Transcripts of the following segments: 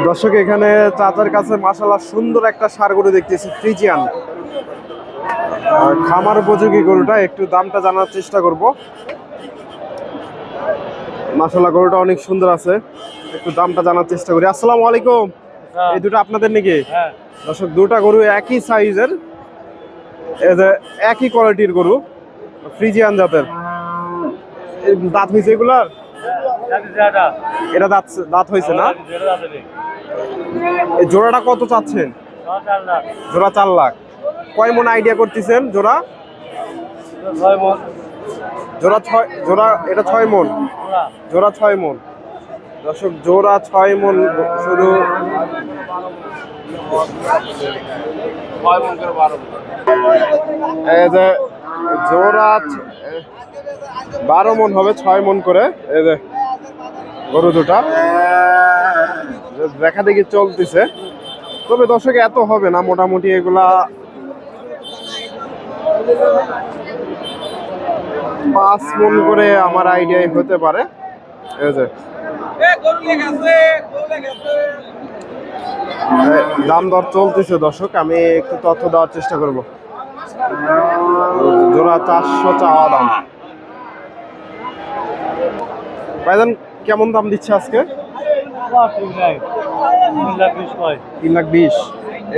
দর্শক এখানে চাচার কাছে মাশাআল্লাহ সুন্দর একটা ষাঁড় গরু দেখতেছি, ফ্রিজিয়ান খামার উপযোগী গরুটা। একটু দামটা জানার চেষ্টা করব। মাশাআল্লাহ গরুটা অনেক সুন্দর আছে, একটু দামটা জানার চেষ্টা করি। আসসালামু আলাইকুম। এই দুটো আপনাদের নাকি? দর্শক দুটা গরু একই সাইজের, একই কোয়ালিটির গরু, ফ্রিজিয়ান জাতের। দাঁত হয়েছে এগুলার? এটা দাঁত দাঁত হয়েছে না? এই জোড়াটা কত চাচ্ছেন? জোড়া 4 লাখ। কয় মন আইডিয়া করতেছেন জোড়া? জোড়া 6, জোড়া এটা 6 মন, জোড়া 6 মন। দর্শক জোড়া 6 মন শুধু। এই যে জোড়া 12 মন হবে, 6 মন করে। এই যে গরু দুটা দেখা দেখি চলতেছে, তবে দর্শক এত হবে না, মোটামুটি এগুলা 5 মন করে আমার আইডিয়াই হতে পারে। এই যে দাম দর চলতেছে দর্শক, আমি একটু তথ্য দেওয়ার চেষ্টা করব। জোড়া 400 চাওয়া দাম। ভাইজান কেমন দাম দিচ্ছে আজকে? 3,20,000।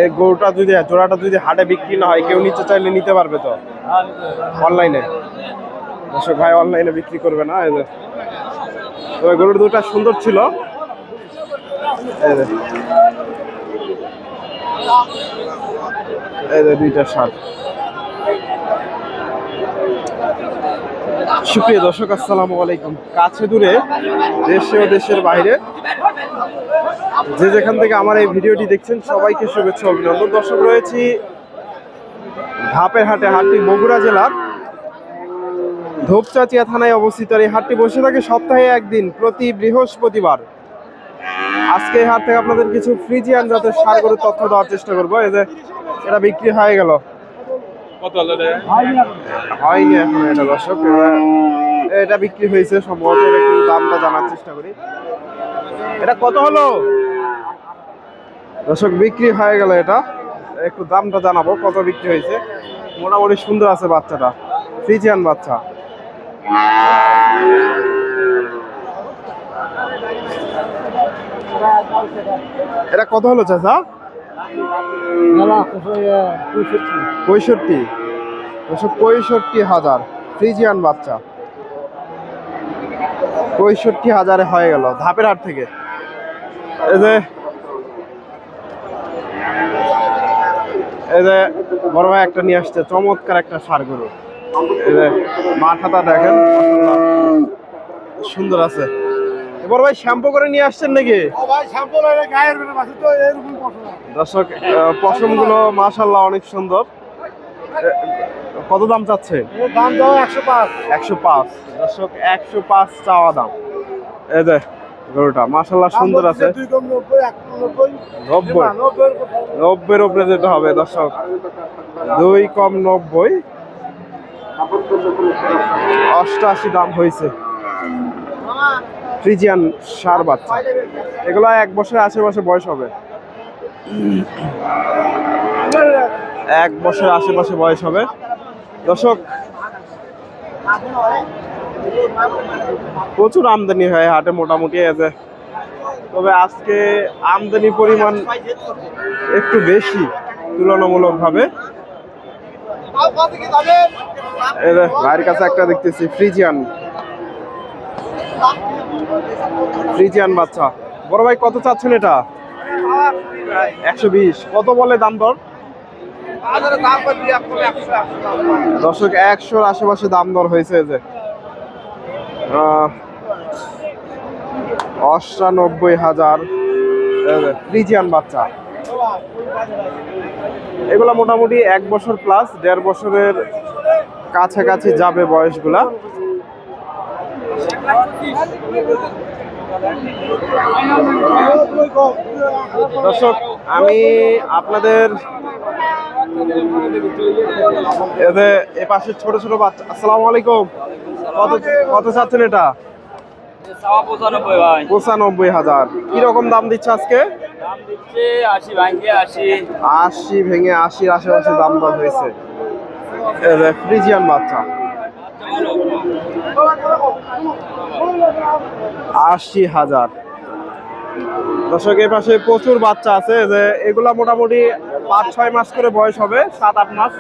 এই গরুটা যদি, জোড়াটা যদি হাটে বিক্রি না হয়, কেউ নিতে চাইলে নিতে পারবে তো অনলাইনে? দর্শক ভাই অনলাইনে বিক্রি করবে না। এই যে তবে গরুর দুটা সুন্দর ছিল। এই যে দুইটা ষাঁড়। সুপ্রিয় দর্শক আসসালামু আলাইকুম। কাছে দূরে, দেশে ও দেশের বাইরে, যে যেখান থেকে আমার এই ভিডিওটি দেখছেন সবাইকে শুভেচ্ছা অভিনন্দন। দর্শক রয়েছি ধাপের হাটে। হাটটি বগুড়া জেলার ধূপচাচিয়া থানায় অবস্থিত। এই হাটটি বসে থাকে সপ্তাহে একদিন, প্রতি বৃহস্পতিবার। আজকে এই হাট থেকে আপনাদের কিছু ফ্রিজিয়ান জাতের ষাঁড় গরুর তথ্য দেওয়ার চেষ্টা করবো। এই যে এটা বিক্রি হয়ে গেল, হয়নি এখন এটা দর্শক। এটা বিক্রি হয়েছে সম্ভবত, একটু দামটা জানার চেষ্টা করি। এটা কত হলো দর্শক? বিক্রি হয়ে গেল এটা, একটু দামটা জানাবো কত বিক্রি হয়েছে। মোটামুটি সুন্দর আছে বাচ্চাটা, ফ্রিজিয়ান বাচ্চা। এটা কত হলো চাচা? 65,000। 65,000 ফ্রিজিয়ান বাচ্চা, 65,000 হয়ে গেল ধাপের হাট থেকে। এই যে বড় ভাই একটা নিয়ে আসছে, চমৎকার একটা ষাঁড় গরু। এই যে মাথাটা দেখেন, সুন্দর আছে। বড় ভাই শ্যাম্পু করে নিয়ে আসছেন নাকি? দর্শক পশম গুলো মাশাআল্লাহ অনেক সুন্দর। কত দাম চাচ্ছে? দাম দাও 105। 105 দর্শক, 105 চাওয়া দাম। এই যে গরুটা মাশাআল্লাহ সুন্দর আছে। 90-90-90-90-এর উপরে যেতে হবে দর্শক। 2 কম 90, 88 দাম হয়েছে। ফ্রিজিয়ান ষাঁড় বাচ্চা, এগুলা 1 বছরের আশেপাশে বয়স হবে। 1 বছরের আশেপাশে বয়স হবে দর্শক। প্রচুর আমদানি হয় হাটে মোটামুটি আছে, তবে আজকে আমদানির পরিমাণ একটু বেশি তুলনামূলক ভাবে। ভাইয়ের কাছে একটা দেখতেছি ফ্রিজিয়ান, ফ্রিজিয়ান বাচ্চা। বড় ভাই কত চাচ্ছেন এটা? 120। কত বলে দাম দর? দর্শক 100-র আশেপাশে দাম দর হয়েছে। যে 98,000 ফ্রিজিয়ান বাচ্চা। এগুলা মোটামুটি 1 বছর প্লাস, 1.5 বছরের কাছাকাছি যাবে বয়সগুলা। দর্শক আমি আপনাদের এ পাশে ছোট ছোট বাচ্চা। আসসালামু আলাইকুম। কত চাচ্ছেন এটা? চাওয়া 95 ভাই। 95,000। কিরকম দাম দিচ্ছে আজকে? দাম দিচ্ছে 80 ভাঙে 80। 80 ভেঙে 80 আশেপাশে দাম দর হয়েছে। ফ্রিজিয়ান বাচ্চা 80,000। দর্শক এই পাশে প্রচুর বাচ্চা আছে, যে এগুলা মোটামুটি 5-6 মাস করে বয়স হবে, 7-8 মাস।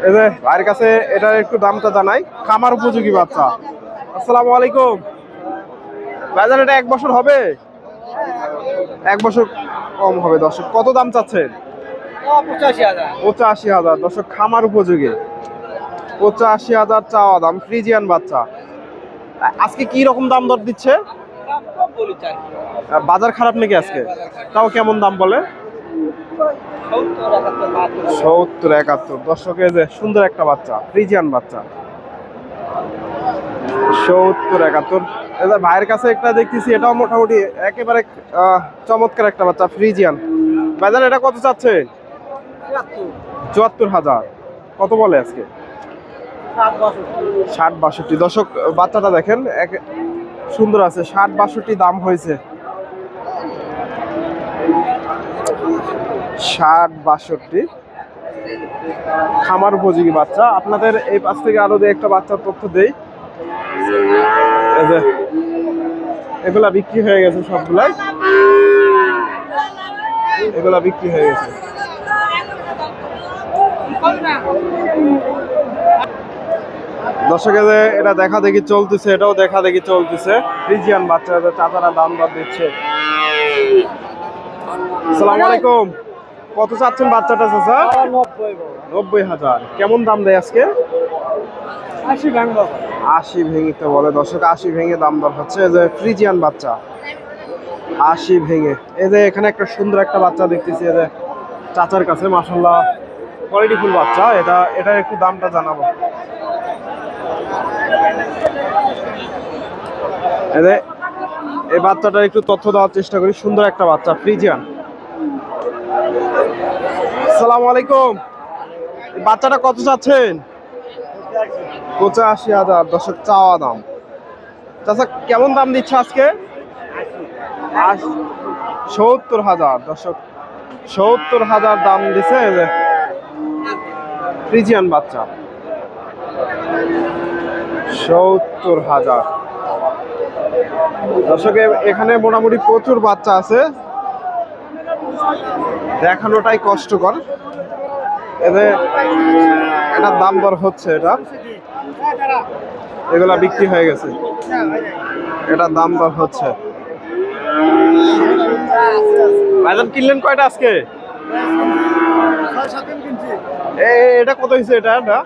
এই যে ভাইয়ের কাছে এটার একটু দামটা জানাই। খামার উপযোগী বাচ্চা। আসসালামু আলাইকুম ভাইজান, এটা 1 বছর হবে? 1 বছর কম হবে। দর্শক কত দাম চাচ্ছেন? 85,000। 85,000। দর্শক খামার উপযোগী 85,000 চাওয়া দাম। ফ্রিজিয়ান বাচ্চা। আজকে কি রকম দাম দর দিচ্ছে? দাম কম বলি চাই। বাজার খারাপ নাকি আজকে? তাও কেমন দাম বলে? 70-71। দর্শকের যে সুন্দর একটা বাচ্চা, ফ্রিজিয়ান বাচ্চা 70-71। ভাইয়ের কাছে একটা দেখতেছি, এটাও মোটামুটি একেবারে চমৎকার একটা বাচ্চা, ফ্রিজিয়ান। ভাইজান এটা কত চাচ্ছে? 74,000। কত বলে আজকে? 60-62। দর্শক বাচ্চাটা দেখেন, সুন্দর আছে। 60-62 দাম হয়েছে। 60-62 খামার উপযোগী বাচ্চা। আপনাদের এই পাশ থেকে আরো একটা বাচ্চার তথ্য দেই। এই যে এগুলা বিক্রি হয়ে গেছে, সবগুলাই এগুলা বিক্রি হয়ে গেছে। দর্শকের এটা দেখা দেখি চলতেছে, এটাও দেখা দেখি চলতেছে। ফ্রিজিয়ান বাচ্চা, চাচারা দাম দর দিচ্ছে। আসসালামু আলাইকুম। কত চাচ্ছেন বাচ্চাটা চাচা? 90,000। কেমন দাম দেয় আজকে? 80 ভেঙে বলে। দর্শক 80 ভেঙে দাম দর হচ্ছে। এই যে ফ্রিজিয়ান বাচ্চা 80 ভেঙে। এই যে এখানে একটা সুন্দর একটা বাচ্চা দেখতেছি, এই যে চাচার কাছে, মাশাআল্লাহ কোয়ালিটিফুল বাচ্চা। এটা একটু দামটা জানাবো। এই বাচ্চাটার একটু তথ্য দেওয়ার চেষ্টা করি। সুন্দর একটা বাচ্চা, ফ্রিজিয়ান। আসসালামু আলাইকুম। বাচ্চাটা কত চাচ্ছেন? 85,000। দর্শক চাওয়া দাম। চাচা কেমন দাম দিচ্ছে আজকে? 70,000। দর্শক 70,000 দাম দিচ্ছে। ফ্রিজিয়ান বাচ্চা 70,000। দর্শক এখানে মোটামুটি প্রচুর বাচ্চা আছে, দেখানোটাই কষ্টকর। এটার দাম দর হচ্ছে, এগুলা বিক্রি হয়ে গেছে, এটার দাম দর হচ্ছে। ভাইজান কিনলেন কয়টা আজকে? এটা কত হয়েছে? এটা 100।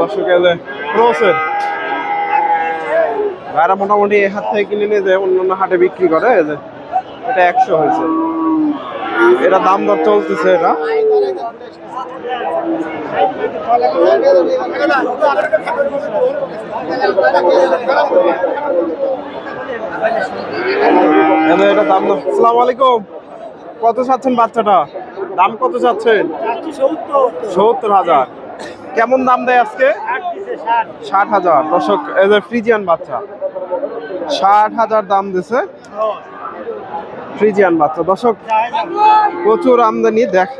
দর্শক ক্রসের ভাইরা মোটামুটি এই হাত থেকে কিনে নিয়ে যায়, অন্যান্য হাটে বিক্রি করে। এটা 100 হয়েছে। এটা দাম দর চলতেছে। এটা এটা দাম দর। আসসালামু আলাইকুম। কত চাচ্ছেন বাচ্চাটা? দাম কত চাচ্ছেন? 70,000। কেমন দাম দেয় আজকে? 60,000। দর্শক এই যে ফ্রিজিয়ান বাচ্চা 60,000 দাম দিছে, ফ্রিজিয়ান বাচ্চা। দর্শক প্রচুর আমদানি। দেখ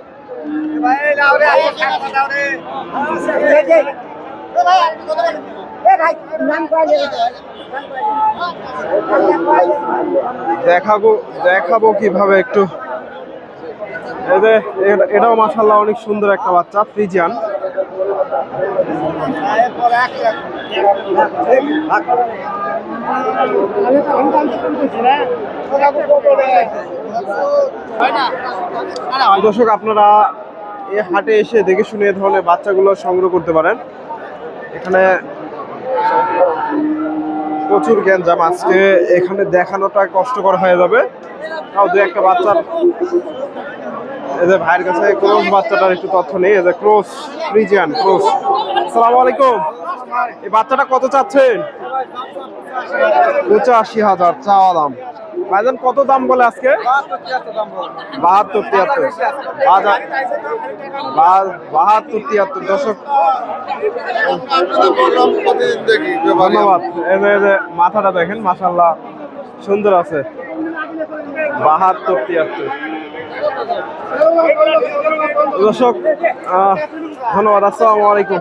দেখাবো কিভাবে একটু। এটাও মাশাআল্লাহ অনেক সুন্দর একটা বাচ্চা, ফ্রিজিয়ান। দর্শক আপনারা এই হাটে এসে দেখে শুনে এ ধরনের বাচ্চাগুলো সংগ্রহ করতে পারেন। এখানে প্রচুর গ্যাঞ্জাম। আজকে এখানে দেখানোটা কষ্টকর হয়ে যাবে। তাও দু একটা বাচ্চার, এই যে ভাইয়ের কাছে ক্রস বাচ্চাটার একটু তথ্য নেই। এই যে ক্রস, ফ্রিজিয়ান ক্রস। আসসালামু আলাইকুম। এই বাচ্চাটা কত চাচ্ছেন? 85,000 চাওয়া দাম। ভাইজান কত দাম বলে আজকে? 72 73 72 73 দর্শক ধন্যবাদ। এই যে মাথাটা দেখেন মাশাআল্লাহ সুন্দর আছে। 72 73 দর্শক ধন্যবাদ। আসসালামু আলাইকুম।